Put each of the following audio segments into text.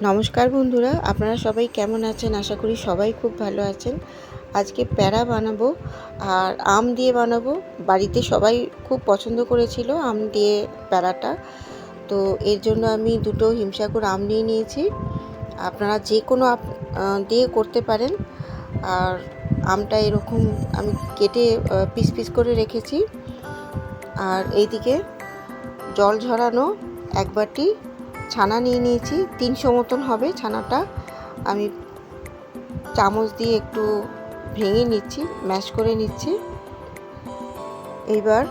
নমস্কার বন্ধুরা, আপনারা সবাই কেমন আছেন? আশা করি সবাই খুব ভালো আছেন। আজকে প্যারা বানাবো আর আম দিয়ে বানাবো। বাড়িতে সবাই খুব পছন্দ করেছিল আম দিয়ে প্যারাটা। তো এর জন্য আমি দুটো হিমসাগর আম নিয়ে নিয়েছি। আপনারা যে কোনো দিয়ে করতে পারেন। আর আমটা এরকম আমি কেটে পিস পিস করে রেখেছি। আর এইদিকে জল ঝরানো এক বাটি ছানা নিয়ে নিয়েছি। 300 মতন হবে ছানাটা। আমি চামচ দিয়ে একটু ভেঙে নিচ্ছি, ম্যাশ করে নিচ্ছি। এইবার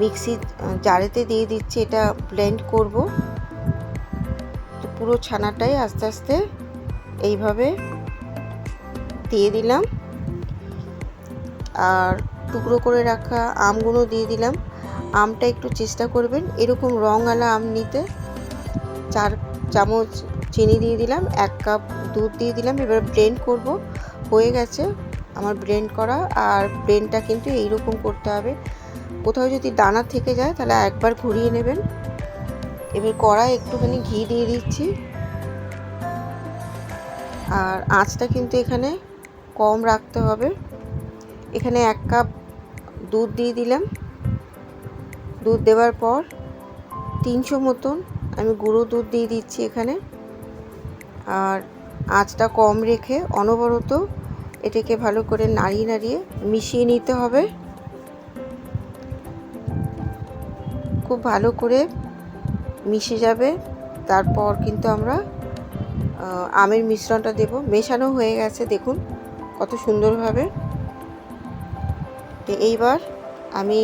মিক্সি জারেতে দিয়ে দিচ্ছি, এটা ব্লেন্ড করব। তো পুরো ছানাটাই আস্তে আস্তে এইভাবে দিয়ে দিলাম। আর টুকরো করে রাখা আমগুলো দিয়ে দিলাম। আমটা একটু চেষ্টা করবেন এরকম রঙওয়ালা আম নিতে। 4 চামচ চিনি দিয়ে দিলাম, 1 কাপ দুধ দিয়ে দিলাম। এবার ব্লেন্ড করব। হয়ে গেছে আমার ব্লেন্ড করা। আর ব্লেন্ডটা কিন্তু এইরকম করতে হবে। কোথাও যদি দানা থেকে যায় তাহলে একবার ঘুরিয়ে নেবেন। এবার কড়ায় একটুখানি ঘি দিয়ে দিচ্ছি। আর আঁচটা কিন্তু এখানে কম রাখতে হবে। এখানে 1 কাপ দুধ দিয়ে দিলাম। দুধ দেওয়ার পর 300 মতন আমি গুঁড়ো দুধ দিয়ে দিচ্ছি এখানে। আর আঁচটা কম রেখে অনবরত এটাকে ভালো করে নাড়িয়ে নাড়িয়ে মিশিয়ে নিতে হবে। খুব ভালো করে মিশে যাবে। তারপর কিন্তু আমরা আমের মিশ্রণটা দেব। মেশানো হয়ে গেছে, দেখুন কত সুন্দরভাবে। তো এইবার আমি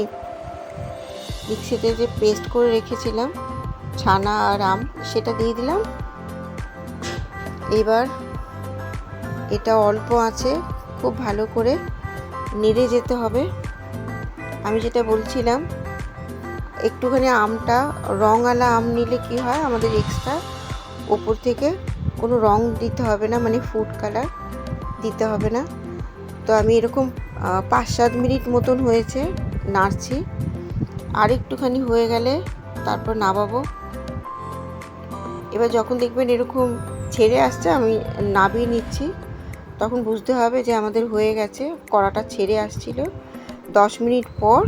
মিক্সিতে যে পেস্ট করে রেখেছিলাম ছানা আর আম, সেটা দিয়ে দিলাম। এবার এটা অল্প আছে খুব ভালো করে নেড়ে যেতে হবে। আমি যেটা বলছিলাম, একটুখানি আমটা রঙওয়ালা আম নিলে কি হয়, আমাদের এক্সট্রা ওপর থেকে কোনো রং দিতে হবে না, মানে ফুড কালার দিতে হবে না। তো আমি এরকম 5-7 মিনিট মতন হয়েছে নাড়ছি। আর একটুখানি হয়ে গেলে তারপর নামাবো। এবার যখন দেখবেন এরকম ছেড়ে আসছে, আমি নামিয়ে নিচ্ছি। তখন বুঝতে হবে যে আমাদের হয়ে গেছে। কড়াটা ছেড়ে আসছিল। 10 মিনিট পর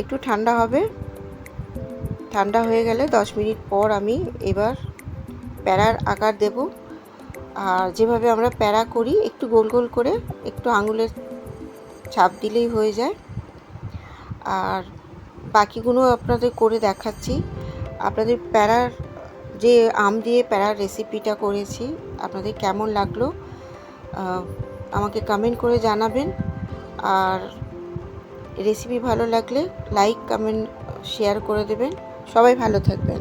একটু ঠান্ডা হবে। ঠান্ডা হয়ে গেলে 10 মিনিট পর আমি এবার প্যারার আকার দেব। আর যেভাবে আমরা প্যারা করি একটু গোল গোল করে একটু আঙুলের ছাপ দিলেই হয়ে যায়। আর বাকিগুলো আপনাদের করে দেখাচ্ছি। আপনাদের প্যারার যে আম দিয়ে প্যারার রেসিপিটা করেছি আপনাদের কেমন লাগলো আমাকে কমেন্ট করে জানাবেন। আর রেসিপি ভালো লাগলে লাইক, কমেন্ট, শেয়ার করে দেবেন। সবাই ভালো থাকবেন।